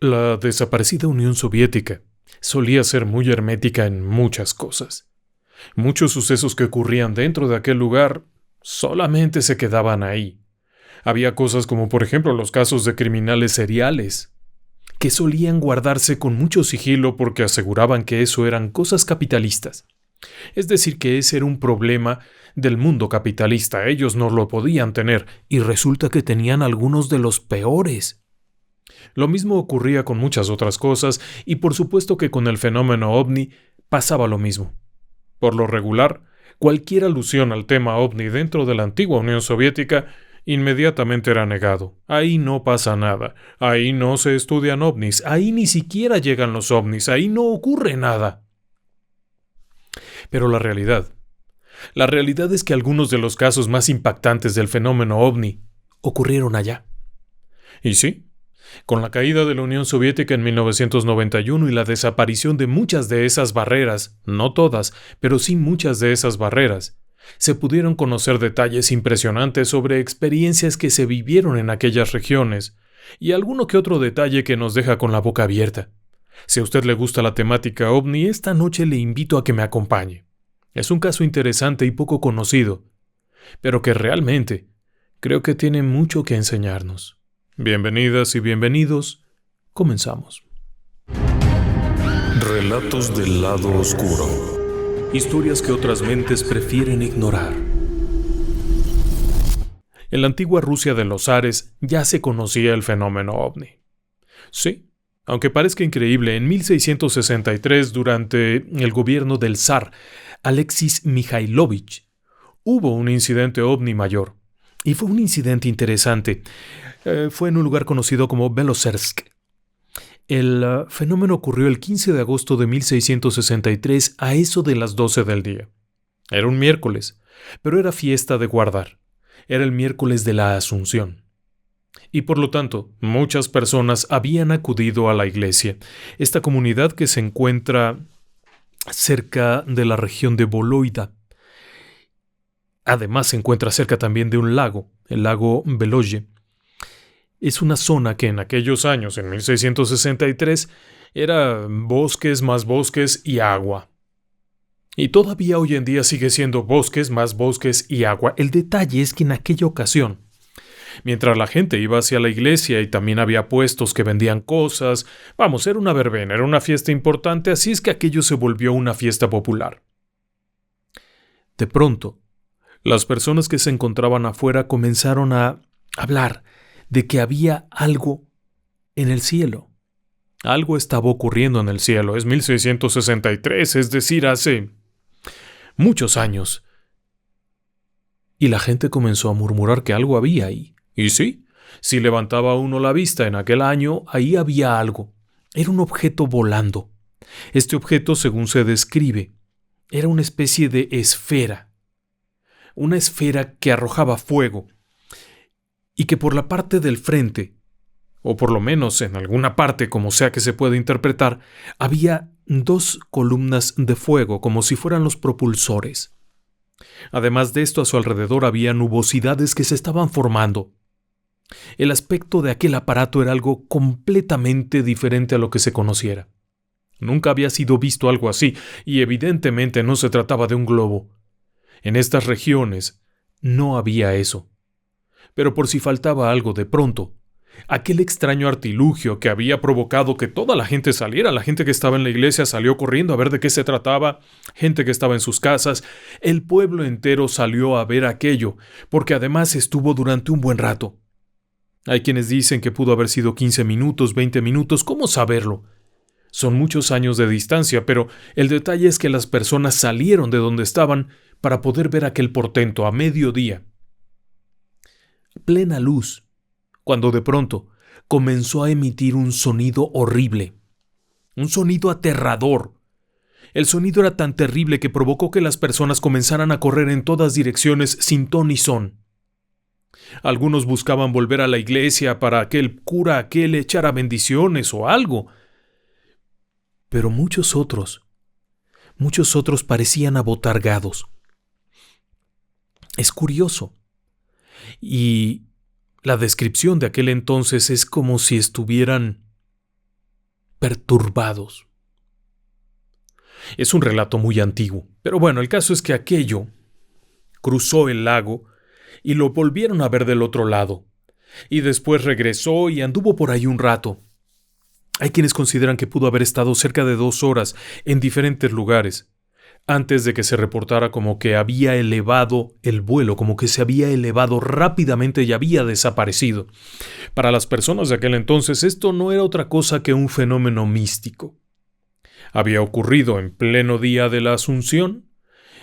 La desaparecida Unión Soviética solía ser muy hermética en muchas cosas. Muchos sucesos que ocurrían dentro de aquel lugar solamente se quedaban ahí. Había cosas como por ejemplo los casos de criminales seriales, que solían guardarse con mucho sigilo porque aseguraban que eso eran cosas capitalistas. Es decir, que ese era un problema del mundo capitalista, ellos no lo podían tener, y resulta que tenían algunos de los peores. Lo mismo ocurría con muchas otras cosas, y por supuesto que con el fenómeno ovni pasaba lo mismo. Por lo regular, cualquier alusión al tema ovni dentro de la antigua Unión Soviética inmediatamente era negado. Ahí no pasa nada, ahí no se estudian ovnis, ahí ni siquiera llegan los ovnis, ahí no ocurre nada. Pero la realidad es que algunos de los casos más impactantes del fenómeno ovni ocurrieron allá. Y sí, con la caída de la Unión Soviética en 1991 y la desaparición de muchas de esas barreras, no todas, pero sí muchas de esas barreras, se pudieron conocer detalles impresionantes sobre experiencias que se vivieron en aquellas regiones, y alguno que otro detalle que nos deja con la boca abierta. Si a usted le gusta la temática ovni, esta noche le invito a que me acompañe. Es un caso interesante y poco conocido, pero que realmente creo que tiene mucho que enseñarnos. Bienvenidas y bienvenidos. Comenzamos. Relatos del lado oscuro. Historias que otras mentes prefieren ignorar. En la antigua Rusia de los zares ya se conocía el fenómeno ovni. Sí, aunque parezca increíble, en 1663, durante el gobierno del zar Alexis Mikhailovich, hubo un incidente ovni mayor. Y fue un incidente interesante. Fue en un lugar conocido como Belozersk. El fenómeno ocurrió el 15 de agosto de 1663 a eso de las 12 del día. Era un miércoles, pero era fiesta de guardar. Era el miércoles de la Asunción. Y por lo tanto, muchas personas habían acudido a la iglesia. Esta comunidad que se encuentra cerca de la región de Voloida. Además se encuentra cerca también de un lago, el lago Veloye. Es una zona que en aquellos años, en 1663, era bosques más bosques y agua. Y todavía hoy en día sigue siendo bosques más bosques y agua. El detalle es que en aquella ocasión, mientras la gente iba hacia la iglesia y también había puestos que vendían cosas, vamos, era una verbena, era una fiesta importante, así es que aquello se volvió una fiesta popular. De pronto, las personas que se encontraban afuera comenzaron a hablar de que había algo en el cielo. Algo estaba ocurriendo en el cielo. Es 1663, es decir, hace muchos años. Y la gente comenzó a murmurar que algo había ahí. Y sí, si levantaba uno la vista en aquel año, ahí había algo. Era un objeto volando. Este objeto, según se describe, era una especie de esfera. Una esfera que arrojaba fuego. Y que por la parte del frente, o por lo menos en alguna parte como sea que se pueda interpretar, había dos columnas de fuego como si fueran los propulsores. Además de esto, a su alrededor había nubosidades que se estaban formando. El aspecto de aquel aparato era algo completamente diferente a lo que se conociera. Nunca había sido visto algo así, y evidentemente no se trataba de un globo. En estas regiones no había eso. Pero por si faltaba algo, de pronto, aquel extraño artilugio que había provocado que toda la gente saliera, la gente que estaba en la iglesia salió corriendo a ver de qué se trataba, gente que estaba en sus casas, el pueblo entero salió a ver aquello, porque además estuvo durante un buen rato. Hay quienes dicen que pudo haber sido 15 minutos, 20 minutos, ¿cómo saberlo? Son muchos años de distancia, pero el detalle es que las personas salieron de donde estaban para poder ver aquel portento a mediodía. Plena luz, cuando de pronto comenzó a emitir un sonido horrible, un sonido aterrador. El sonido era tan terrible que provocó que las personas comenzaran a correr en todas direcciones sin ton ni son. Algunos buscaban volver a la iglesia para que el cura aquel echara bendiciones o algo. Pero muchos otros parecían abotargados. Es curioso. Y la descripción de aquel entonces es como si estuvieran perturbados. Es un relato muy antiguo, pero bueno, el caso es que aquello cruzó el lago y lo volvieron a ver del otro lado, y después regresó y anduvo por ahí un rato. Hay quienes consideran que pudo haber estado cerca de 2 horas en diferentes lugares, antes de que se reportara como que había elevado el vuelo, como que se había elevado rápidamente y había desaparecido. Para las personas de aquel entonces esto no era otra cosa que un fenómeno místico. Había ocurrido en pleno día de la Asunción,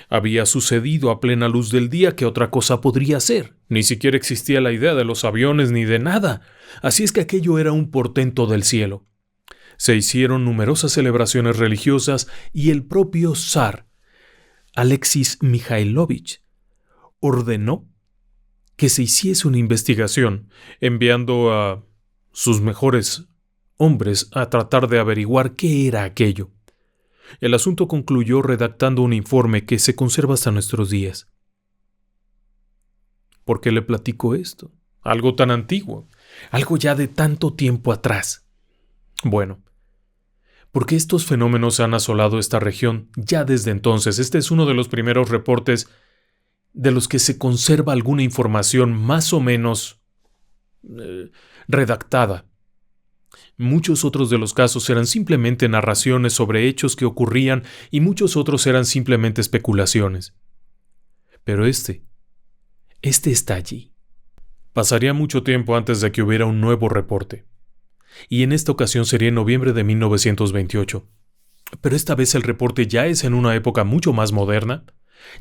había sucedido a plena luz del día. ¿Qué otra cosa podría ser? Ni siquiera existía la idea de los aviones ni de nada. Así es que aquello era un portento del cielo. Se hicieron numerosas celebraciones religiosas y el propio zar, Alexis Mikhailovich, ordenó que se hiciese una investigación, enviando a sus mejores hombres a tratar de averiguar qué era aquello. El asunto concluyó redactando un informe que se conserva hasta nuestros días. ¿Por qué le platico esto? Algo tan antiguo, algo ya de tanto tiempo atrás. Bueno, porque estos fenómenos han asolado esta región ya desde entonces. Este es uno de los primeros reportes de los que se conserva alguna información más o menos redactada. Muchos otros de los casos eran simplemente narraciones sobre hechos que ocurrían y muchos otros eran simplemente especulaciones. Pero este está allí. Pasaría mucho tiempo antes de que hubiera un nuevo reporte. Y en esta ocasión sería en noviembre de 1928. Pero esta vez el reporte ya es en una época mucho más moderna.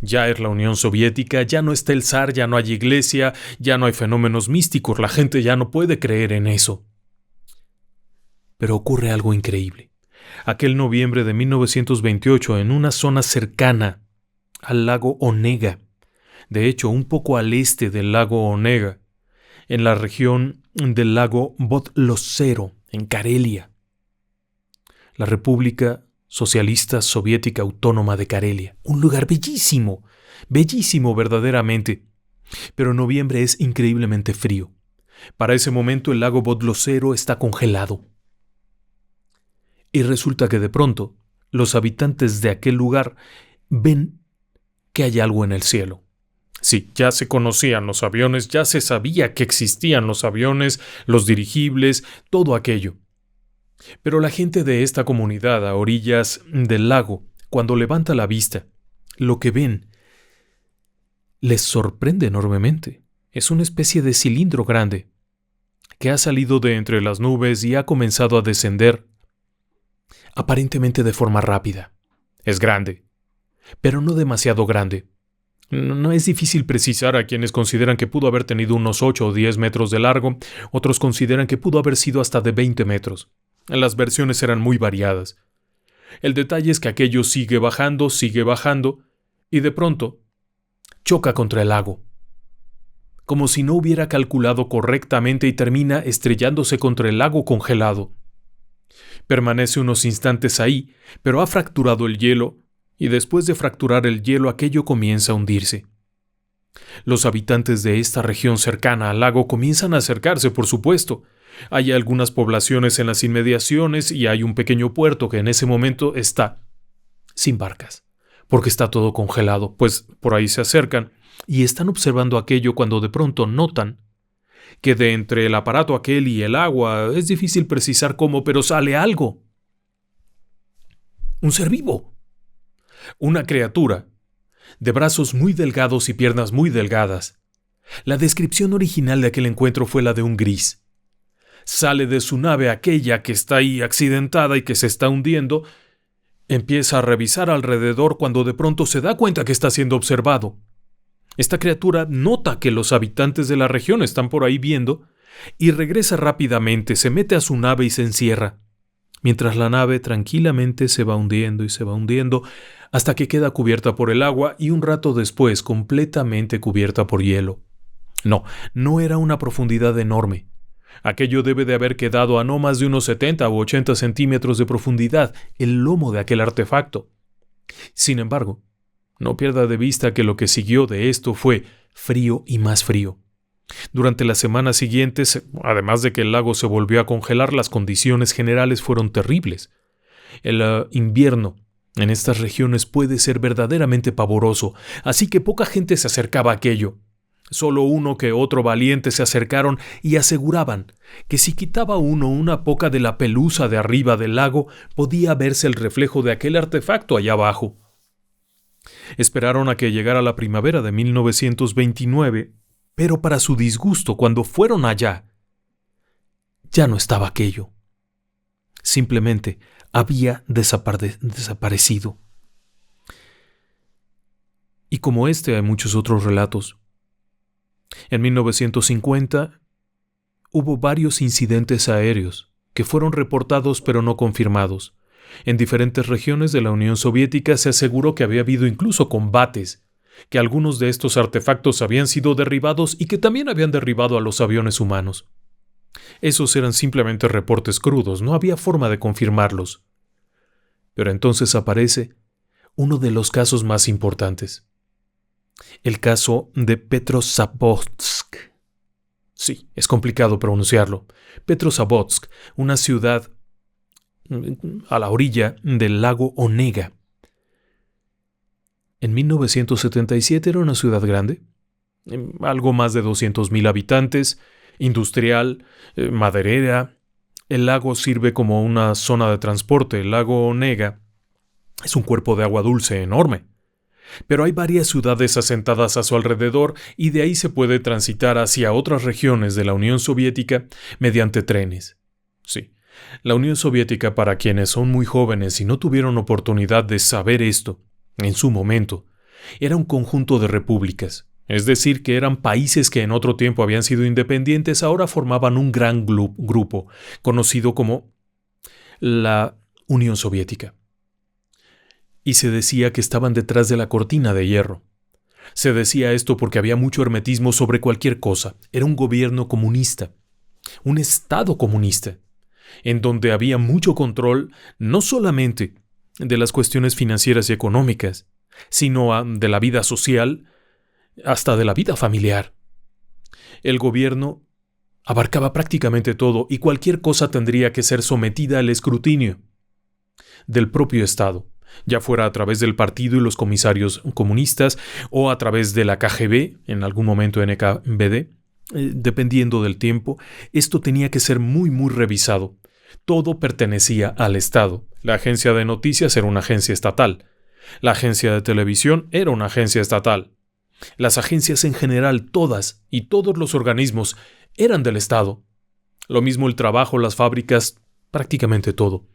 Ya es la Unión Soviética, ya no está el zar, ya no hay iglesia, ya no hay fenómenos místicos, la gente ya no puede creer en eso. Pero ocurre algo increíble. Aquel noviembre de 1928, en una zona cercana al lago Onega, de hecho un poco al este del lago Onega, en la región del lago Vodlosero, en Karelia, la República Socialista Soviética Autónoma de Karelia. Un lugar bellísimo, bellísimo verdaderamente. Pero noviembre es increíblemente frío. Para ese momento el lago Vodlosero está congelado. Y resulta que de pronto los habitantes de aquel lugar ven que hay algo en el cielo. Sí, ya se conocían los aviones, ya se sabía que existían los aviones, los dirigibles, todo aquello. Pero la gente de esta comunidad a orillas del lago, cuando levanta la vista, lo que ven les sorprende enormemente. Es una especie de cilindro grande que ha salido de entre las nubes y ha comenzado a descender aparentemente de forma rápida. Es grande, pero no demasiado grande. No es difícil precisar. A quienes consideran que pudo haber tenido unos 8 o 10 metros de largo, otros consideran que pudo haber sido hasta de 20 metros. Las versiones eran muy variadas. El detalle es que aquello sigue bajando, y de pronto choca contra el lago. Como si no hubiera calculado correctamente y termina estrellándose contra el lago congelado. Permanece unos instantes ahí, pero ha fracturado el hielo, y después de fracturar el hielo aquello comienza a hundirse. Los habitantes de esta región cercana al lago comienzan a acercarse, por supuesto. Hay algunas poblaciones en las inmediaciones y hay un pequeño puerto que en ese momento está sin barcas, porque está todo congelado, pues por ahí se acercan y están observando aquello cuando de pronto notan que de entre el aparato aquel y el agua, es difícil precisar cómo, pero sale algo. Un ser vivo. Una criatura, de brazos muy delgados y piernas muy delgadas. La descripción original de aquel encuentro fue la de un gris. Sale de su nave aquella que está ahí accidentada y que se está hundiendo, empieza a revisar alrededor cuando de pronto se da cuenta que está siendo observado. Esta criatura nota que los habitantes de la región están por ahí viendo y regresa rápidamente, se mete a su nave y se encierra, mientras la nave tranquilamente se va hundiendo y se va hundiendo hasta que queda cubierta por el agua y un rato después completamente cubierta por hielo. No era una profundidad enorme. Aquello debe de haber quedado a no más de unos 70 u 80 centímetros de profundidad, el lomo de aquel artefacto. Sin embargo, no pierda de vista que lo que siguió de esto fue frío y más frío. Durante las semanas siguientes, además de que el lago se volvió a congelar, las condiciones generales fueron terribles. El invierno en estas regiones puede ser verdaderamente pavoroso, así que poca gente se acercaba a aquello. Solo uno que otro valiente se acercaron y aseguraban que si quitaba uno una poca de la pelusa de arriba del lago, podía verse el reflejo de aquel artefacto allá abajo. Esperaron a que llegara la primavera de 1929, pero para su disgusto, cuando fueron allá, ya no estaba aquello. Simplemente había desaparecido. Y como este hay muchos otros relatos. En 1950 hubo varios incidentes aéreos que fueron reportados pero no confirmados. En diferentes regiones de la Unión Soviética se aseguró que había habido incluso combates, que algunos de estos artefactos habían sido derribados y que también habían derribado a los aviones humanos. Esos eran simplemente reportes crudos, no había forma de confirmarlos. Pero entonces aparece uno de los casos más importantes. El caso de Petrozavodsk. Sí, es complicado pronunciarlo. Petrozavodsk, una ciudad a la orilla del lago Onega. En 1977 era una ciudad grande, algo más de 200,000 habitantes, industrial, maderera. El lago sirve como una zona de transporte. El lago Onega es un cuerpo de agua dulce enorme. Pero hay varias ciudades asentadas a su alrededor y de ahí se puede transitar hacia otras regiones de la Unión Soviética mediante trenes. Sí, la Unión Soviética, para quienes son muy jóvenes y no tuvieron oportunidad de saber esto, en su momento, era un conjunto de repúblicas, es decir, que eran países que en otro tiempo habían sido independientes, ahora formaban un gran grupo, conocido como la Unión Soviética. Y se decía que estaban detrás de la cortina de hierro. Se decía esto porque había mucho hermetismo sobre cualquier cosa. Era un gobierno comunista, un Estado comunista, en donde había mucho control no solamente de las cuestiones financieras y económicas, sino de la vida social, hasta de la vida familiar. El gobierno abarcaba prácticamente todo y cualquier cosa tendría que ser sometida al escrutinio del propio Estado, ya fuera a través del partido y los comisarios comunistas o a través de la KGB, en algún momento NKVD, dependiendo del tiempo. Esto tenía que ser muy revisado. Todo pertenecía al Estado. La agencia de noticias era una agencia estatal. La agencia de televisión era una agencia estatal. Las agencias en general, todas y todos los organismos eran del Estado. Lo mismo el trabajo, las fábricas, prácticamente todo.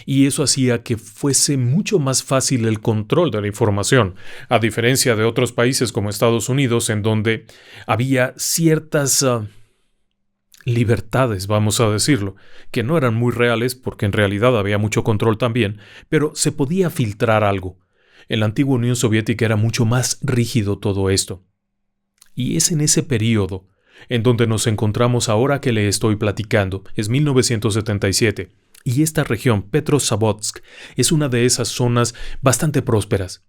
Y eso hacía que fuese mucho más fácil el control de la información, a diferencia de otros países como Estados Unidos, en donde había ciertas libertades, vamos a decirlo, que no eran muy reales porque en realidad había mucho control también, pero se podía filtrar algo. En la antigua Unión Soviética era mucho más rígido todo esto. Y es en ese periodo en donde nos encontramos ahora que le estoy platicando. Es 1977. Y esta región, Petrozavodsk, es una de esas zonas bastante prósperas.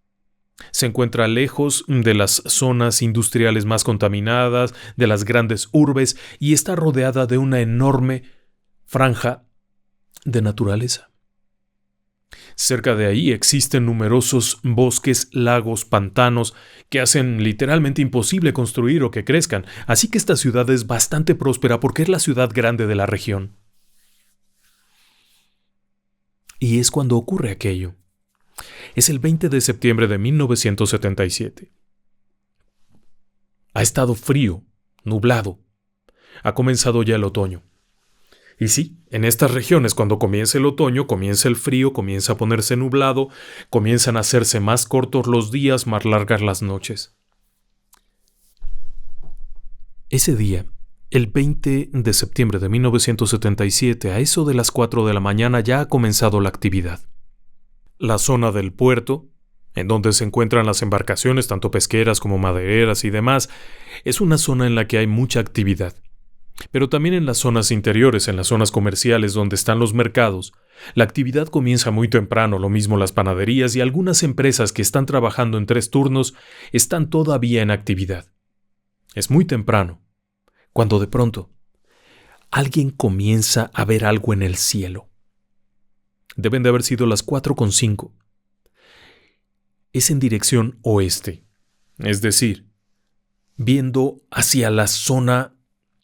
Se encuentra lejos de las zonas industriales más contaminadas, de las grandes urbes, y está rodeada de una enorme franja de naturaleza. Cerca de ahí existen numerosos bosques, lagos, pantanos, que hacen literalmente imposible construir o que crezcan, así que esta ciudad es bastante próspera porque es la ciudad grande de la región. Y es cuando ocurre aquello. Es el 20 de septiembre de 1977. Ha estado frío, nublado. Ha comenzado ya el otoño. Y sí, en estas regiones cuando comienza el otoño, comienza el frío, comienza a ponerse nublado, comienzan a hacerse más cortos los días, más largas las noches. Ese día, el 20 de septiembre de 1977, a eso de las 4 de la mañana ya ha comenzado la actividad. La zona del puerto, en donde se encuentran las embarcaciones, tanto pesqueras como madereras y demás, es una zona en la que hay mucha actividad. Pero también en las zonas interiores, en las zonas comerciales donde están los mercados, la actividad comienza muy temprano, lo mismo las panaderías y algunas empresas que están trabajando en 3 turnos están todavía en actividad. Es muy temprano, cuando de pronto alguien comienza a ver algo en el cielo. Deben de haber sido las 4:05. Es en dirección oeste, es decir, viendo hacia la zona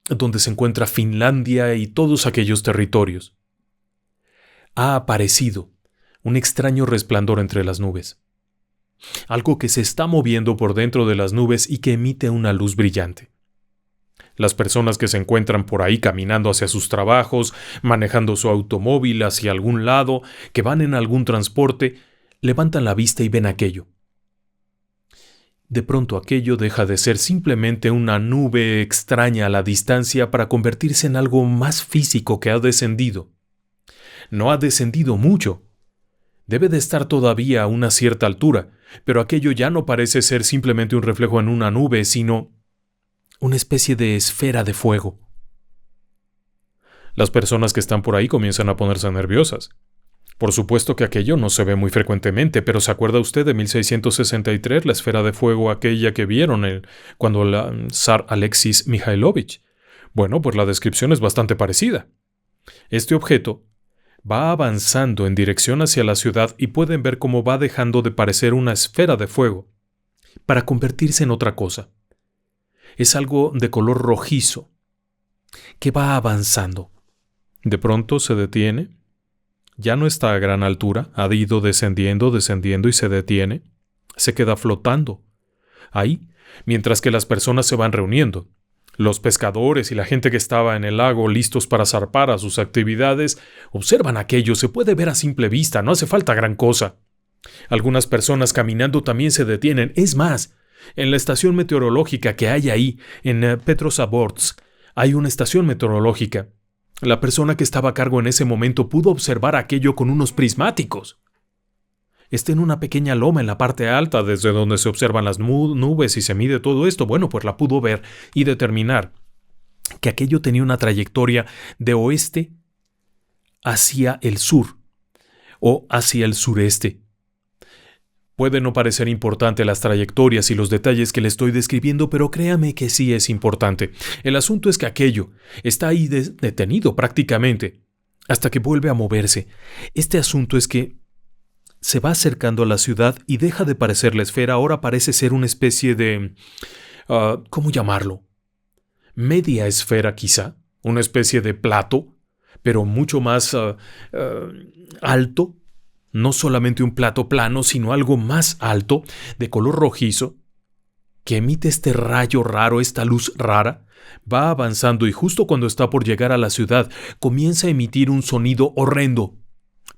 donde se encuentra Finlandia y todos aquellos territorios. Ha aparecido un extraño resplandor entre las nubes. Algo que se está moviendo por dentro de las nubes y que emite una luz brillante. Las personas que se encuentran por ahí caminando hacia sus trabajos, manejando su automóvil hacia algún lado, que van en algún transporte, levantan la vista y ven aquello. De pronto aquello deja de ser simplemente una nube extraña a la distancia para convertirse en algo más físico que ha descendido. No ha descendido mucho. Debe de estar todavía a una cierta altura, pero aquello ya no parece ser simplemente un reflejo en una nube, sino una especie de esfera de fuego. Las personas que están por ahí comienzan a ponerse nerviosas. Por supuesto que aquello no se ve muy frecuentemente, pero ¿se acuerda usted de 1663, la esfera de fuego aquella que vieron cuando el zar Alexis Mikhailovich? Bueno, pues la descripción es bastante parecida. Este objeto va avanzando en dirección hacia la ciudad y pueden ver cómo va dejando de parecer una esfera de fuego para convertirse en otra cosa. Es algo de color rojizo que va avanzando. De pronto se detiene. Ya no está a gran altura, ha ido descendiendo y se detiene. Se queda flotando. Ahí, mientras que las personas se van reuniendo. Los pescadores y la gente que estaba en el lago listos para zarpar a sus actividades, observan aquello, se puede ver a simple vista, no hace falta gran cosa. Algunas personas caminando también se detienen. Es más, en la estación meteorológica que hay ahí, en Petrozavodsk, hay una estación meteorológica. La persona que estaba a cargo en ese momento pudo observar aquello con unos prismáticos. Está en una pequeña loma en la parte alta desde donde se observan las nubes y se mide todo esto. Bueno, pues la pudo ver y determinar que aquello tenía una trayectoria de oeste hacia el sur o hacia el sureste. Puede no parecer importante las trayectorias y los detalles que le estoy describiendo, pero créame que sí es importante. El asunto es que aquello está ahí detenido prácticamente hasta que vuelve a moverse. Este asunto es que se va acercando a la ciudad y deja de parecer la esfera, ahora parece ser una especie de... ¿cómo llamarlo? Media esfera quizá, una especie de plato, pero mucho más alto. No solamente un plato plano, sino algo más alto, de color rojizo, que emite este rayo raro, esta luz rara, va avanzando y justo cuando está por llegar a la ciudad, comienza a emitir un sonido horrendo,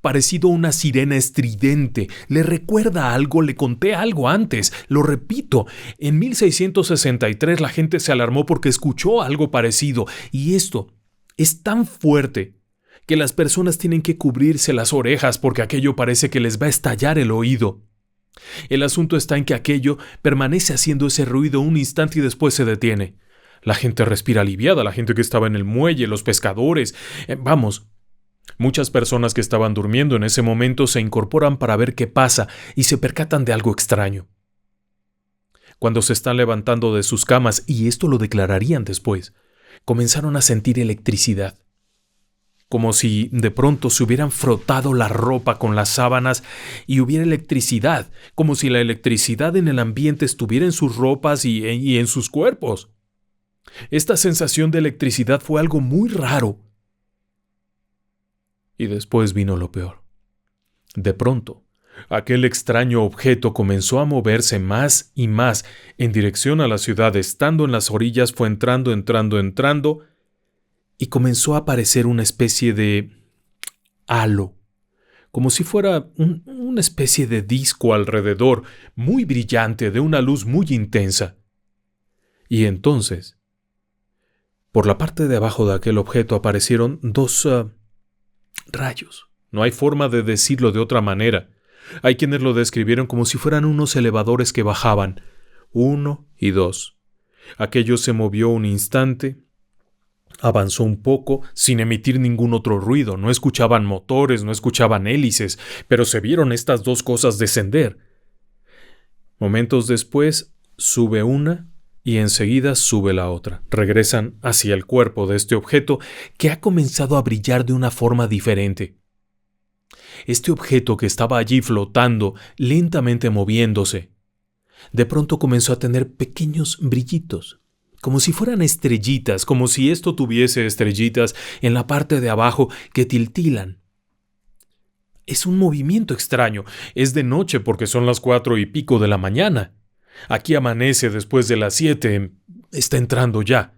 parecido a una sirena estridente. ¿Le recuerda algo? Le conté algo antes, lo repito. En 1663 la gente se alarmó porque escuchó algo parecido, y esto es tan fuerte que las personas tienen que cubrirse las orejas porque aquello parece que les va a estallar el oído. El asunto está en que aquello permanece haciendo ese ruido un instante y después se detiene. La gente respira aliviada, la gente que estaba en el muelle, los pescadores. Muchas personas que estaban durmiendo en ese momento se incorporan para ver qué pasa y se percatan de algo extraño. Cuando se están levantando de sus camas, y esto lo declararían después, comenzaron a sentir electricidad. Como si de pronto se hubieran frotado la ropa con las sábanas y hubiera electricidad, como si la electricidad en el ambiente estuviera en sus ropas y en sus cuerpos. Esta sensación de electricidad fue algo muy raro. Y después vino lo peor. De pronto, aquel extraño objeto comenzó a moverse más y más en dirección a la ciudad. Estando en las orillas fue entrando, y comenzó a aparecer una especie de halo, como si fuera una especie de disco alrededor, muy brillante, de una luz muy intensa. Y entonces, por la parte de abajo de aquel objeto aparecieron dos rayos. No hay forma de decirlo de otra manera. Hay quienes lo describieron como si fueran unos elevadores que bajaban, 1 y 2. Aquello se movió un instante, avanzó un poco sin emitir ningún otro ruido. No escuchaban motores, no escuchaban hélices, pero se vieron estas dos cosas descender. Momentos después, sube una y enseguida sube la otra. Regresan hacia el cuerpo de este objeto que ha comenzado a brillar de una forma diferente. Este objeto que estaba allí flotando, lentamente moviéndose, de pronto comenzó a tener pequeños brillitos, como si fueran estrellitas, como si esto tuviese estrellitas en la parte de abajo que tiltilan. Es un movimiento extraño. Es de noche porque son las 4:00 de la mañana. Aquí amanece después de las 7. Está entrando ya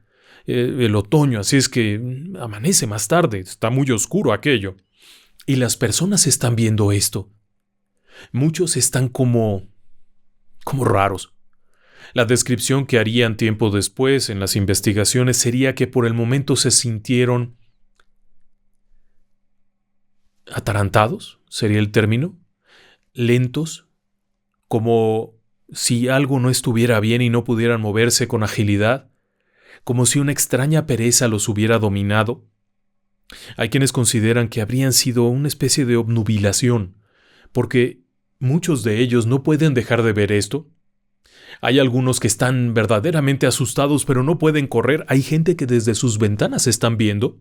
el otoño, así es que amanece más tarde. Está muy oscuro aquello. Y las personas están viendo esto. Muchos están como raros. La descripción que harían tiempo después en las investigaciones sería que por el momento se sintieron atarantados, sería el término, lentos, como si algo no estuviera bien y no pudieran moverse con agilidad, como si una extraña pereza los hubiera dominado. Hay quienes consideran que habrían sido una especie de obnubilación, porque muchos de ellos no pueden dejar de ver esto. Hay algunos que están verdaderamente asustados, pero no pueden correr. Hay gente que desde sus ventanas están viendo,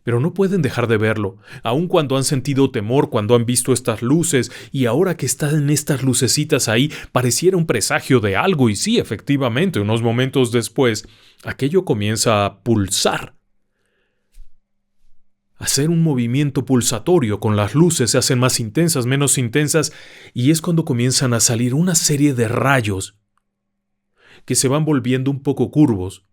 pero no pueden dejar de verlo, aun cuando han sentido temor, cuando han visto estas luces, y ahora que están estas lucecitas ahí, pareciera un presagio de algo, y sí, efectivamente, unos momentos después, aquello comienza a pulsar. Hacer un movimiento pulsatorio con las luces se hacen más intensas, menos intensas, y es cuando comienzan a salir una serie de rayos que se van volviendo un poco curvos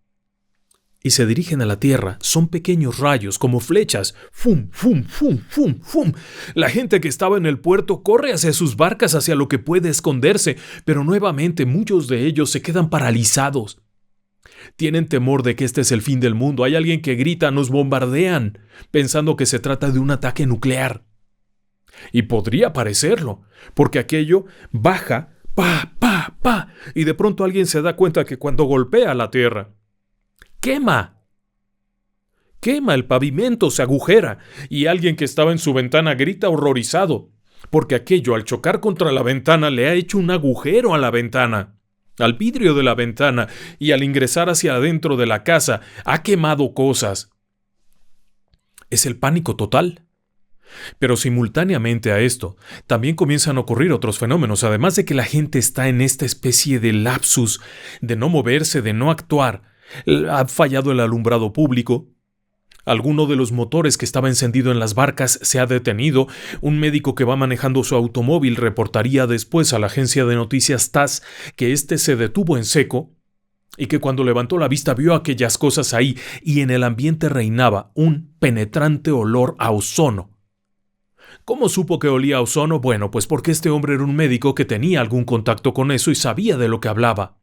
y se dirigen a la tierra. Son pequeños rayos, como flechas. ¡Fum, fum, fum, fum, fum! La gente que estaba en el puerto corre hacia sus barcas, hacia lo que puede esconderse, pero nuevamente muchos de ellos se quedan paralizados. Tienen temor de que este es el fin del mundo. Hay alguien que grita: «¡Nos bombardean!», pensando que se trata de un ataque nuclear. Y podría parecerlo, porque aquello baja, pa, pa, pa, y de pronto alguien se da cuenta que cuando golpea la tierra, quema el pavimento, se agujera, y alguien que estaba en su ventana grita horrorizado, porque aquello al chocar contra la ventana le ha hecho un agujero a la ventana, al vidrio de la ventana, y al ingresar hacia adentro de la casa ha quemado cosas. Es el pánico total. Pero simultáneamente a esto, también comienzan a ocurrir otros fenómenos, además de que la gente está en esta especie de lapsus, de no moverse, de no actuar. Ha fallado el alumbrado público. Alguno de los motores que estaba encendido en las barcas se ha detenido. Un médico que va manejando su automóvil reportaría después a la agencia de noticias TASS que éste se detuvo en seco y que cuando levantó la vista vio aquellas cosas ahí, y en el ambiente reinaba un penetrante olor a ozono. ¿Cómo supo que olía a ozono? Bueno, pues porque este hombre era un médico que tenía algún contacto con eso y sabía de lo que hablaba.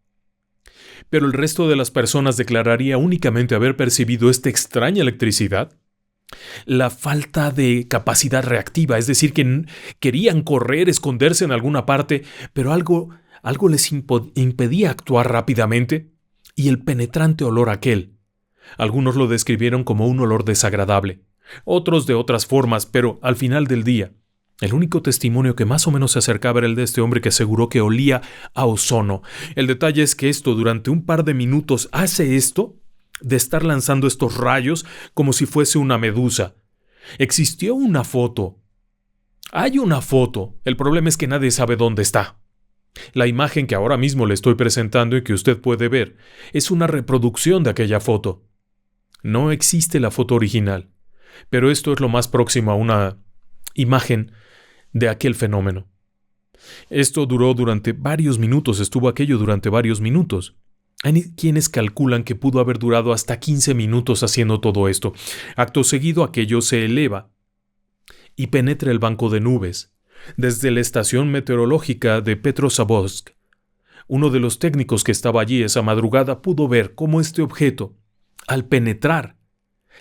Pero el resto de las personas declararía únicamente haber percibido esta extraña electricidad. La falta de capacidad reactiva, es decir, que querían correr, esconderse en alguna parte, pero algo les impedía actuar rápidamente, y el penetrante olor aquel. Algunos lo describieron como un olor desagradable, otros de otras formas, pero al final del día, el único testimonio que más o menos se acercaba era el de este hombre que aseguró que olía a ozono. El detalle es que esto durante un par de minutos hace esto de estar lanzando estos rayos como si fuese una medusa. Existió una foto. Hay una foto. El problema es que nadie sabe dónde está. La imagen que ahora mismo le estoy presentando y que usted puede ver es una reproducción de aquella foto. No existe la foto original, pero esto es lo más próximo a una imagen de aquel fenómeno. Esto duró durante varios minutos, estuvo aquello durante varios minutos. Hay quienes calculan que pudo haber durado hasta 15 minutos haciendo todo esto. Acto seguido aquello se eleva y penetra el banco de nubes. Desde la estación meteorológica de Petrozavodsk, uno de los técnicos que estaba allí esa madrugada pudo ver cómo este objeto, al penetrar,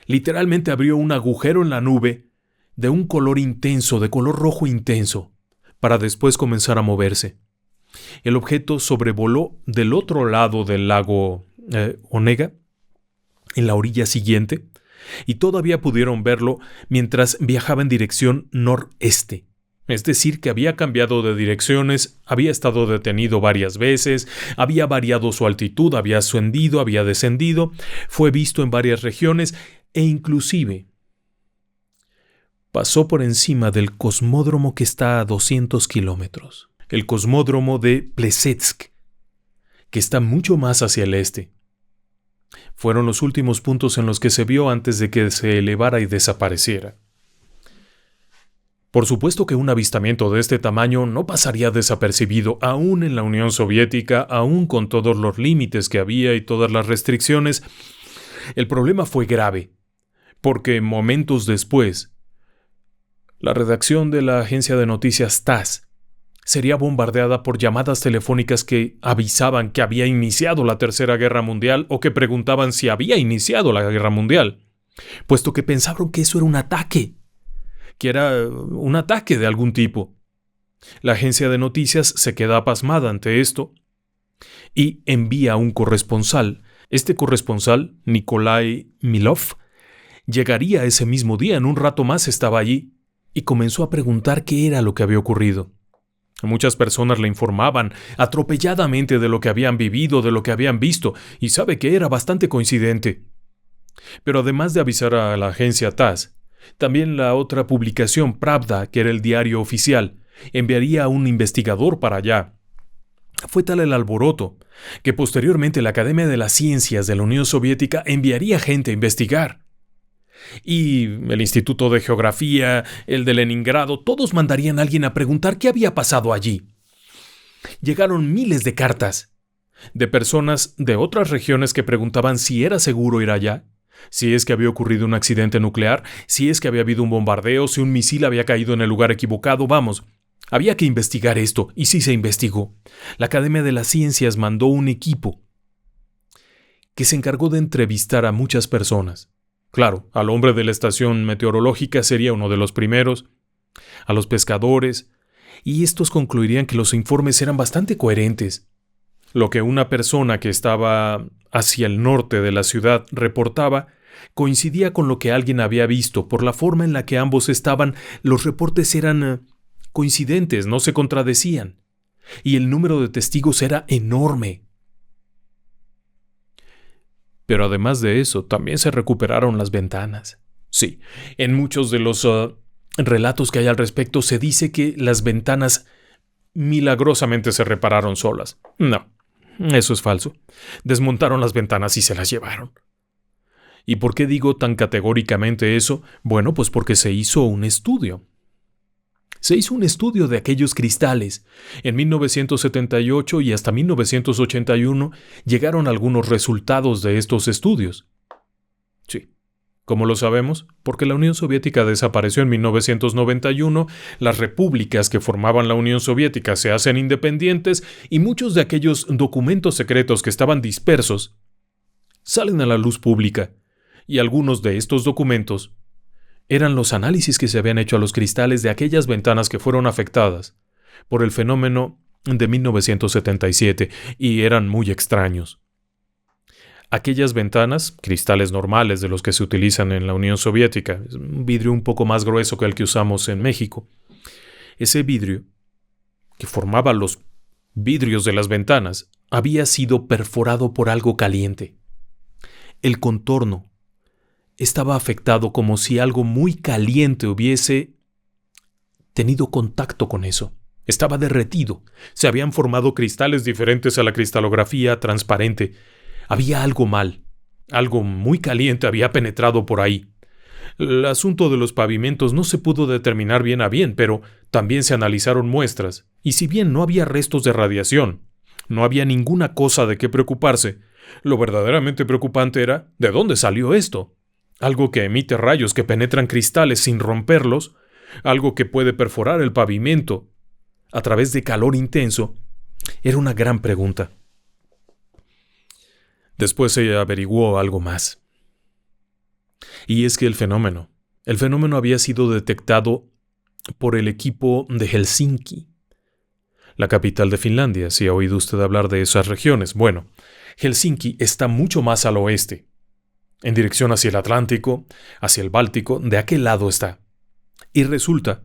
literalmente abrió un agujero en la nube de un color intenso, de color rojo intenso, para después comenzar a moverse. El objeto sobrevoló del otro lado del lago Onega, en la orilla siguiente, y todavía pudieron verlo mientras viajaba en dirección noreste. Es decir, que había cambiado de direcciones, había estado detenido varias veces, había variado su altitud, había ascendido, había descendido, fue visto en varias regiones e inclusive pasó por encima del cosmódromo que está a 200 kilómetros, el cosmódromo de Plesetsk, que está mucho más hacia el este. Fueron los últimos puntos en los que se vio antes de que se elevara y desapareciera. Por supuesto que un avistamiento de este tamaño no pasaría desapercibido aún en la Unión Soviética, aún con todos los límites que había y todas las restricciones. El problema fue grave, porque momentos después, la redacción de la agencia de noticias TASS sería bombardeada por llamadas telefónicas que avisaban que había iniciado la Tercera Guerra Mundial o que preguntaban si había iniciado la Guerra Mundial, puesto que pensaron que eso era un ataque, que era un ataque de algún tipo. La agencia de noticias se queda pasmada ante esto y envía a un corresponsal. Este corresponsal, Nikolai Milov, llegaría ese mismo día, en un rato más estaba allí, y comenzó a preguntar qué era lo que había ocurrido. Muchas personas le informaban atropelladamente de lo que habían vivido, de lo que habían visto, y sabe que era bastante coincidente. Pero además de avisar a la agencia TASS, también la otra publicación, Pravda, que era el diario oficial, enviaría a un investigador para allá. Fue tal el alboroto que posteriormente la Academia de las Ciencias de la Unión Soviética enviaría gente a investigar. Y el Instituto de Geografía, el de Leningrado, todos mandarían a alguien a preguntar qué había pasado allí. Llegaron miles de cartas de personas de otras regiones que preguntaban si era seguro ir allá, si es que había ocurrido un accidente nuclear, si es que había habido un bombardeo, si un misil había caído en el lugar equivocado. Vamos, había que investigar esto, y sí se investigó. La Academia de las Ciencias mandó un equipo que se encargó de entrevistar a muchas personas. Claro, al hombre de la estación meteorológica sería uno de los primeros, a los pescadores, y estos concluirían que los informes eran bastante coherentes. Lo que una persona que estaba hacia el norte de la ciudad reportaba coincidía con lo que alguien había visto. Por la forma en la que ambos estaban, los reportes eran coincidentes, no se contradecían, y el número de testigos era enorme. Pero además de eso, también se recuperaron las ventanas. Sí, en muchos de los relatos que hay al respecto se dice que las ventanas milagrosamente se repararon solas. No, eso es falso. Desmontaron las ventanas y se las llevaron. ¿Y por qué digo tan categóricamente eso? Bueno, pues porque se hizo un estudio. Se hizo un estudio de aquellos cristales. En 1978 y hasta 1981 llegaron algunos resultados de estos estudios. Sí. ¿Cómo lo sabemos? Porque la Unión Soviética desapareció en 1991, las repúblicas que formaban la Unión Soviética se hacen independientes y muchos de aquellos documentos secretos que estaban dispersos salen a la luz pública. Y algunos de estos documentos eran los análisis que se habían hecho a los cristales de aquellas ventanas que fueron afectadas por el fenómeno de 1977 y eran muy extraños. Aquellas ventanas, cristales normales de los que se utilizan en la Unión Soviética, es un vidrio un poco más grueso que el que usamos en México. Ese vidrio, que formaba los vidrios de las ventanas, había sido perforado por algo caliente. El contorno estaba afectado como si algo muy caliente hubiese tenido contacto con eso. Estaba derretido. Se habían formado cristales diferentes a la cristalografía transparente. Había algo mal. Algo muy caliente había penetrado por ahí. El asunto de los pavimentos no se pudo determinar bien a bien, pero también se analizaron muestras. Y si bien no había restos de radiación, no había ninguna cosa de qué preocuparse, lo verdaderamente preocupante era ¿de dónde salió esto? Algo que emite rayos que penetran cristales sin romperlos, algo que puede perforar el pavimento a través de calor intenso, era una gran pregunta. Después se averiguó algo más. Y es que el fenómeno había sido detectado por el equipo de Helsinki, la capital de Finlandia, si ha oído usted hablar de esas regiones. Bueno, Helsinki está mucho más al oeste, en dirección hacia el Atlántico, hacia el Báltico, de aquel lado está. Y resulta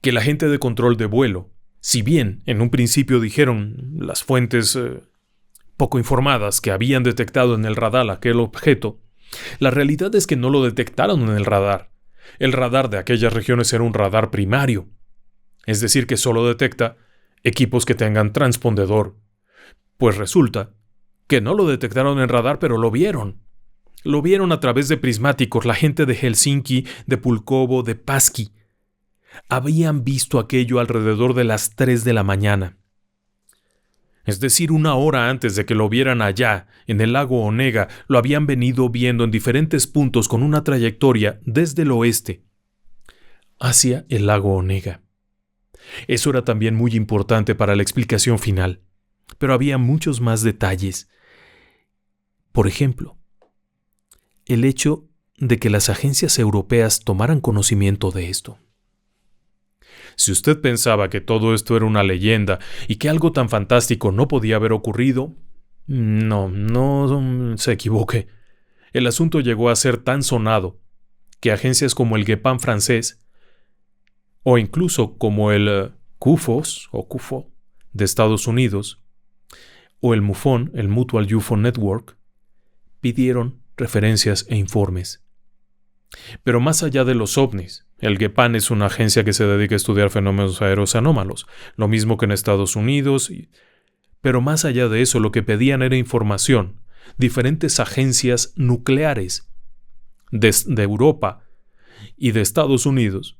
que la gente de control de vuelo, si bien en un principio dijeron las fuentes poco informadas que habían detectado en el radar aquel objeto, la realidad es que no lo detectaron en el radar. El radar de aquellas regiones era un radar primario, es decir, que solo detecta equipos que tengan transpondedor. Pues resulta que no lo detectaron en radar, pero lo vieron. Lo vieron a través de prismáticos, la gente de Helsinki, de Pulkovo, de Paski. Habían visto aquello alrededor de las 3 de la mañana. Es decir, 1 hora antes de que lo vieran allá, en el lago Onega, lo habían venido viendo en diferentes puntos con una trayectoria desde el oeste hacia el lago Onega. Eso era también muy importante para la explicación final, pero había muchos más detalles. Por ejemplo, el hecho de que las agencias europeas tomaran conocimiento de esto. Si usted pensaba que todo esto era una leyenda y que algo tan fantástico no podía haber ocurrido, no se equivoque. El asunto llegó a ser tan sonado que agencias como el GEPAM francés, o incluso como el CUFOS o CUFO de Estados Unidos, o el MUFON, el Mutual UFO Network, pidieron referencias e informes. Pero más allá de los ovnis, el GEPAM es una agencia que se dedica a estudiar fenómenos aéreos anómalos, lo mismo que en Estados Unidos, pero más allá de eso lo que pedían era información. Diferentes agencias nucleares de Europa y de Estados Unidos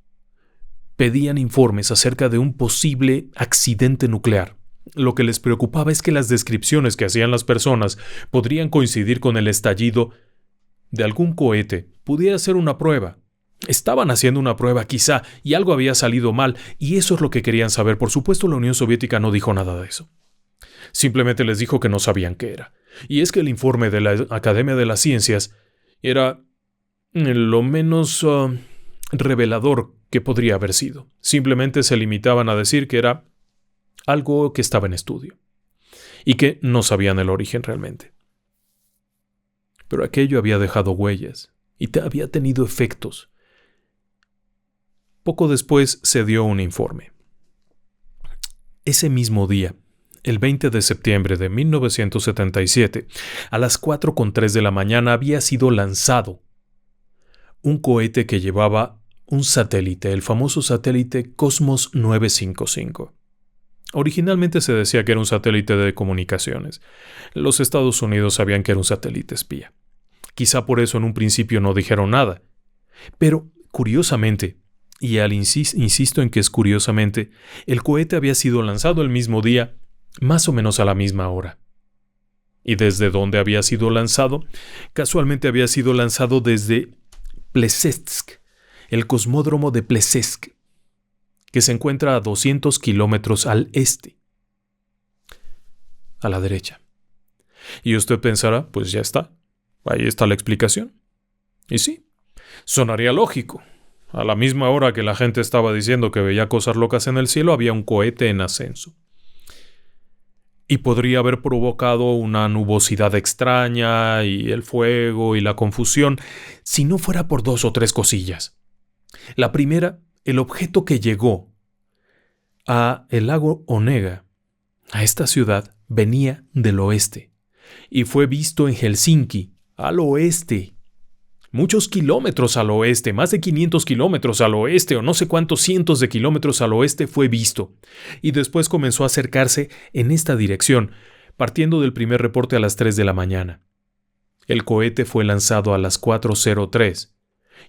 pedían informes acerca de un posible accidente nuclear. Lo que les preocupaba es que las descripciones que hacían las personas podrían coincidir con el estallido de algún cohete. Pudiera ser una prueba. Estaban haciendo una prueba quizá y algo había salido mal y eso es lo que querían saber. Por supuesto, la Unión Soviética no dijo nada de eso. Simplemente les dijo que no sabían qué era. Y es que el informe de la Academia de las Ciencias era lo menos revelador que podría haber sido. Simplemente se limitaban a decir que era algo que estaba en estudio y que no sabían el origen realmente. Pero aquello había dejado huellas y había tenido efectos. Poco después se dio un informe. Ese mismo día, el 20 de septiembre de 1977, a las 4:03 de la mañana había sido lanzado un cohete que llevaba un satélite, el famoso satélite Cosmos 955. Originalmente se decía que era un satélite de comunicaciones. Los Estados Unidos sabían que era un satélite espía. Quizá por eso en un principio no dijeron nada. Pero, curiosamente, y insisto en que es curiosamente, el cohete había sido lanzado el mismo día, más o menos a la misma hora. ¿Y desde dónde había sido lanzado? Casualmente había sido lanzado desde Plesetsk, el cosmódromo de Plesetsk, que se encuentra a 200 kilómetros al este, a la derecha. Y usted pensará, pues ya está, ahí está la explicación. Y sí, sonaría lógico. A la misma hora que la gente estaba diciendo que veía cosas locas en el cielo, había un cohete en ascenso. Y podría haber provocado una nubosidad extraña y el fuego y la confusión, si no fuera por 2 o 3 cosillas. La primera, el objeto que llegó a el lago Onega, a esta ciudad, venía del oeste y fue visto en Helsinki, al oeste. Muchos kilómetros al oeste, más de 500 kilómetros al oeste o no sé cuántos cientos de kilómetros al oeste fue visto. Y después comenzó a acercarse en esta dirección, partiendo del primer reporte a las 3 de la mañana. El cohete fue lanzado a las 4:03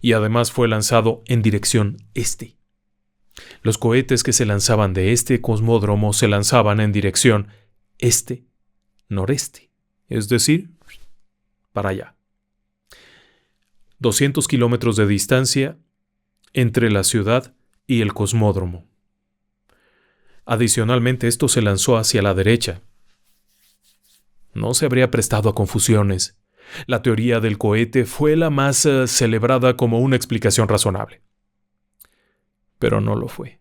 y además fue lanzado en dirección este. Los cohetes que se lanzaban de este cosmódromo se lanzaban en dirección este-noreste, es decir, para allá. 200 kilómetros de distancia entre la ciudad y el cosmódromo. Adicionalmente, esto se lanzó hacia la derecha. No se habría prestado a confusiones. La teoría del cohete fue la más celebrada como una explicación razonable. Pero no lo fue.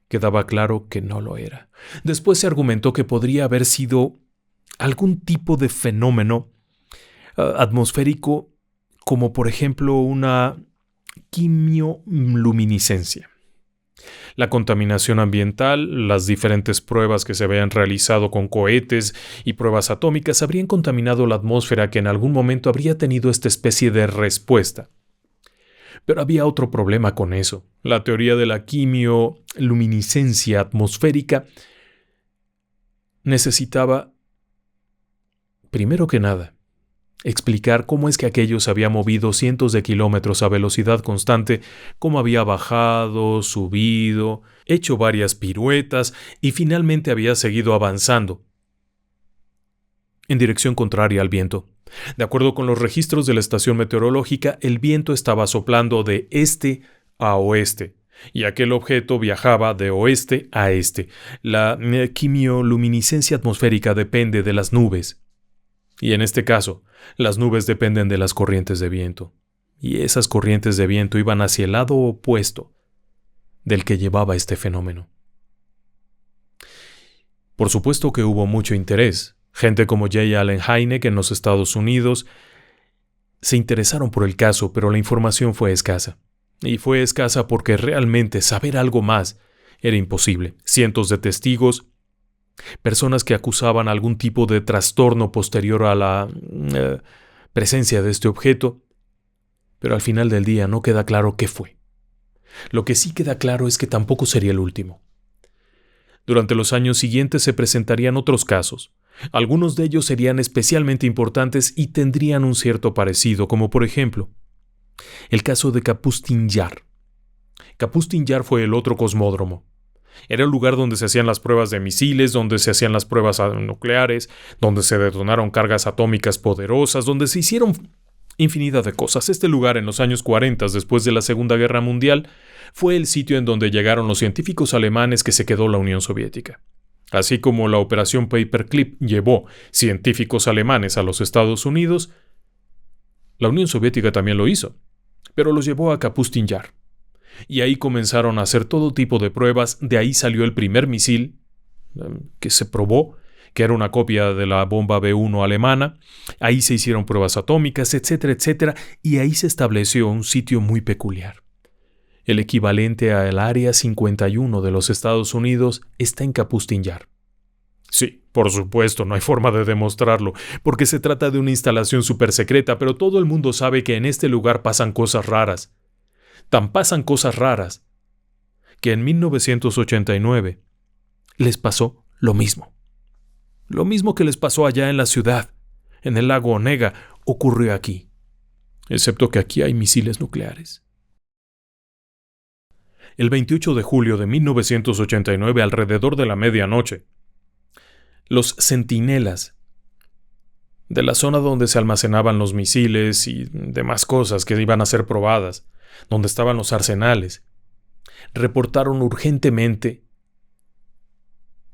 Quedaba claro que no lo era. Después se argumentó que podría haber sido algún tipo de fenómeno atmosférico, como por ejemplo una quimioluminiscencia. La contaminación ambiental, las diferentes pruebas que se habían realizado con cohetes y pruebas atómicas habrían contaminado la atmósfera que en algún momento habría tenido esta especie de respuesta. Pero había otro problema con eso. La teoría de la quimioluminiscencia atmosférica necesitaba, primero que nada, explicar cómo es que aquello se había movido cientos de kilómetros a velocidad constante, cómo había bajado, subido, hecho varias piruetas y finalmente había seguido avanzando en dirección contraria al viento. De acuerdo con los registros de la estación meteorológica, el viento estaba soplando de este a oeste, y aquel objeto viajaba de oeste a este. La quimioluminiscencia atmosférica depende de las nubes. Y en este caso, las nubes dependen de las corrientes de viento. Y esas corrientes de viento iban hacia el lado opuesto del que llevaba este fenómeno. Por supuesto que hubo mucho interés. Gente como J. Allen Hynek en los Estados Unidos se interesaron por el caso, pero la información fue escasa. Y fue escasa porque realmente saber algo más era imposible. Cientos de testigos, personas que acusaban algún tipo de trastorno posterior a la presencia de este objeto, pero al final del día no queda claro qué fue. Lo que sí queda claro es que tampoco sería el último. Durante los años siguientes se presentarían otros casos. Algunos de ellos serían especialmente importantes y tendrían un cierto parecido, como por ejemplo, el caso de Kapustin Yar. Kapustin Yar fue el otro cosmódromo. Era el lugar donde se hacían las pruebas de misiles, donde se hacían las pruebas nucleares, donde se detonaron cargas atómicas poderosas, donde se hicieron infinidad de cosas. Este lugar, en los años 40, después de la Segunda Guerra Mundial, fue el sitio en donde llegaron los científicos alemanes que se quedó la Unión Soviética. Así como la Operación Paperclip llevó científicos alemanes a los Estados Unidos, la Unión Soviética también lo hizo, pero los llevó a Kapustin Yar. Y ahí comenzaron a hacer todo tipo de pruebas. De ahí salió el primer misil que se probó, que era una copia de la bomba B-1 alemana. Ahí se hicieron pruebas atómicas, etcétera, etcétera, y ahí se estableció un sitio muy peculiar. El equivalente al Área 51 de los Estados Unidos está en Kapustin Yar. Sí, por supuesto, no hay forma de demostrarlo, porque se trata de una instalación súper secreta, pero todo el mundo sabe que en este lugar pasan cosas raras. Tan pasan cosas raras que en 1989 les pasó lo mismo. Lo mismo que les pasó allá en la ciudad, en el lago Onega, ocurrió aquí. Excepto que aquí hay misiles nucleares. El 28 de julio de 1989, alrededor de la medianoche, los centinelas de la zona donde se almacenaban los misiles y demás cosas que iban a ser probadas, donde estaban los arsenales, reportaron urgentemente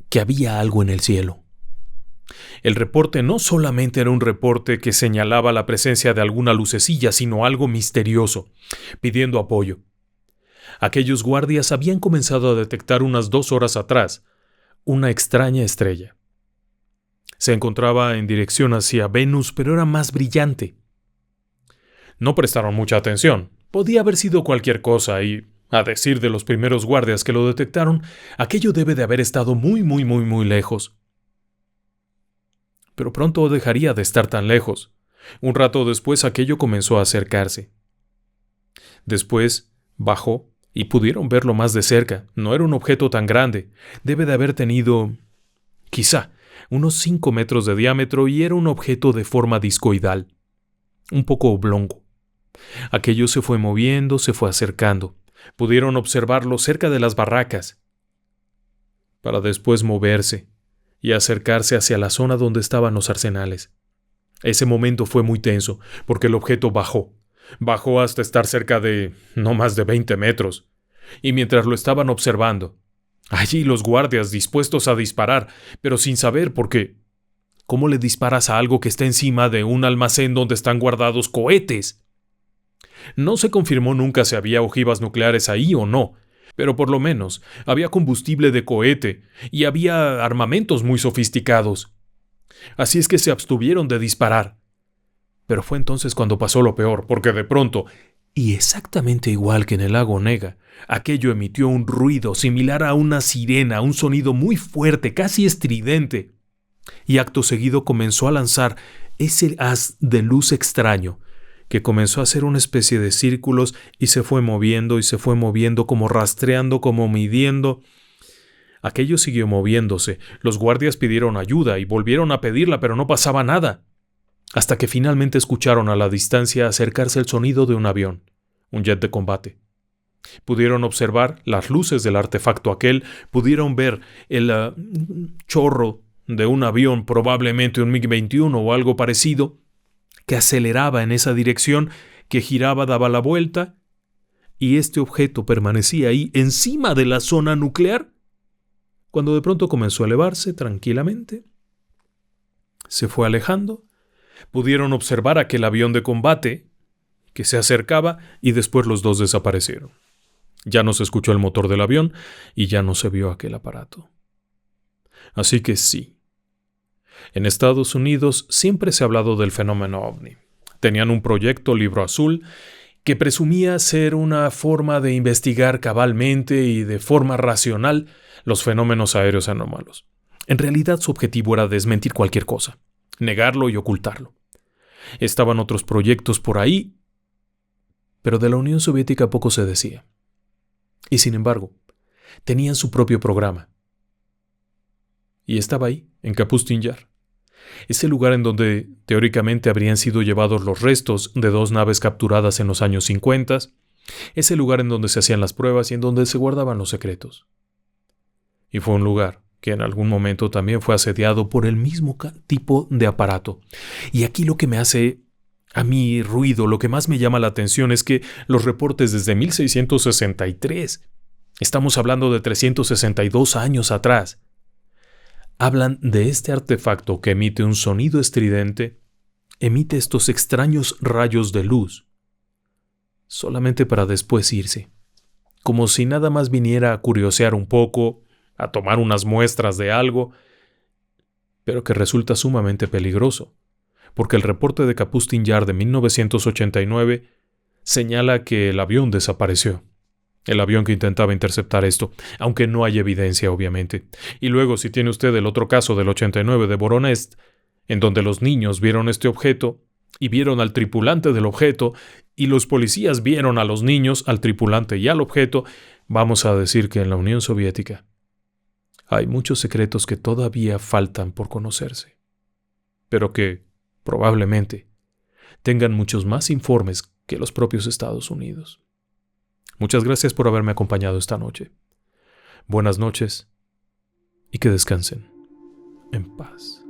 que había algo en el cielo. El reporte no solamente era un reporte que señalaba la presencia de alguna lucecilla, sino algo misterioso, pidiendo apoyo. Aquellos guardias habían comenzado a detectar unas 2 horas atrás una extraña estrella. Se encontraba en dirección hacia Venus, pero era más brillante. No prestaron mucha atención. Podía haber sido cualquier cosa y, a decir de los primeros guardias que lo detectaron, aquello debe de haber estado muy lejos. Pero pronto dejaría de estar tan lejos. Un rato después aquello comenzó a acercarse. Después bajó y pudieron verlo más de cerca. No era un objeto tan grande. Debe de haber tenido, quizá, unos 5 metros de diámetro y era un objeto de forma discoidal, un poco oblongo. Aquello se fue moviendo, se fue acercando. Pudieron observarlo cerca de las barracas, para después moverse y acercarse hacia la zona donde estaban los arsenales. Ese momento fue muy tenso, porque el objeto bajó. Bajó hasta estar cerca de no más de 20 metros. Y mientras lo estaban observando, allí los guardias dispuestos a disparar, pero sin saber por qué. ¿Cómo le disparas a algo que está encima de un almacén donde están guardados cohetes? No se confirmó nunca si había ojivas nucleares ahí o no, pero por lo menos había combustible de cohete y había armamentos muy sofisticados. Así es que se abstuvieron de disparar. Pero fue entonces cuando pasó lo peor, porque de pronto Y exactamente igual que en el lago Onega, aquello emitió un ruido similar a una sirena, un sonido muy fuerte, casi estridente, y acto seguido comenzó a lanzar ese haz de luz extraño que comenzó a hacer una especie de círculos y se fue moviendo y se fue moviendo, como rastreando, como midiendo. Aquello siguió moviéndose. Los guardias pidieron ayuda y volvieron a pedirla, pero no pasaba nada, hasta que finalmente escucharon a la distancia acercarse el sonido de un avión, un jet de combate. Pudieron observar las luces del artefacto aquel, pudieron ver el chorro de un avión, probablemente un MiG-21 o algo parecido, que aceleraba en esa dirección, que giraba, daba la vuelta, y este objeto permanecía ahí, encima de la zona nuclear, cuando de pronto comenzó a elevarse tranquilamente. Se fue alejando. Pudieron observar aquel avión de combate que se acercaba y después los dos desaparecieron. Ya no se escuchó el motor del avión y ya no se vio aquel aparato. Así que sí. En Estados Unidos siempre se ha hablado del fenómeno ovni. Tenían un proyecto Libro Azul que presumía ser una forma de investigar cabalmente y de forma racional los fenómenos aéreos anómalos. En realidad su objetivo era desmentir cualquier cosa, negarlo y ocultarlo. Estaban otros proyectos por ahí, pero de la Unión Soviética poco se decía. Y sin embargo, tenían su propio programa. Y estaba ahí, en Kapustin Yar, ese lugar en donde teóricamente habrían sido llevados los restos de 2 naves capturadas en los años 50, ese lugar en donde se hacían las pruebas y en donde se guardaban los secretos. Y fue un lugar que en algún momento también fue asediado por el mismo tipo de aparato. Y aquí lo que me hace a mí ruido, lo que más me llama la atención es que los reportes desde 1663, estamos hablando de 362 años atrás, hablan de este artefacto que emite un sonido estridente, emite estos extraños rayos de luz, solamente para después irse, como si nada más viniera a curiosear un poco, a tomar unas muestras de algo, pero que resulta sumamente peligroso, porque el reporte de Kapustin Yar de 1989 señala que el avión desapareció. El avión que intentaba interceptar esto, aunque no hay evidencia, obviamente. Y luego, si tiene usted el otro caso del 89 de Voronezh, en donde los niños vieron este objeto y vieron al tripulante del objeto, y los policías vieron a los niños, al tripulante y al objeto, vamos a decir que en la Unión Soviética hay muchos secretos que todavía faltan por conocerse, pero que, probablemente, tengan muchos más informes que los propios Estados Unidos. Muchas gracias por haberme acompañado esta noche. Buenas noches y que descansen en paz.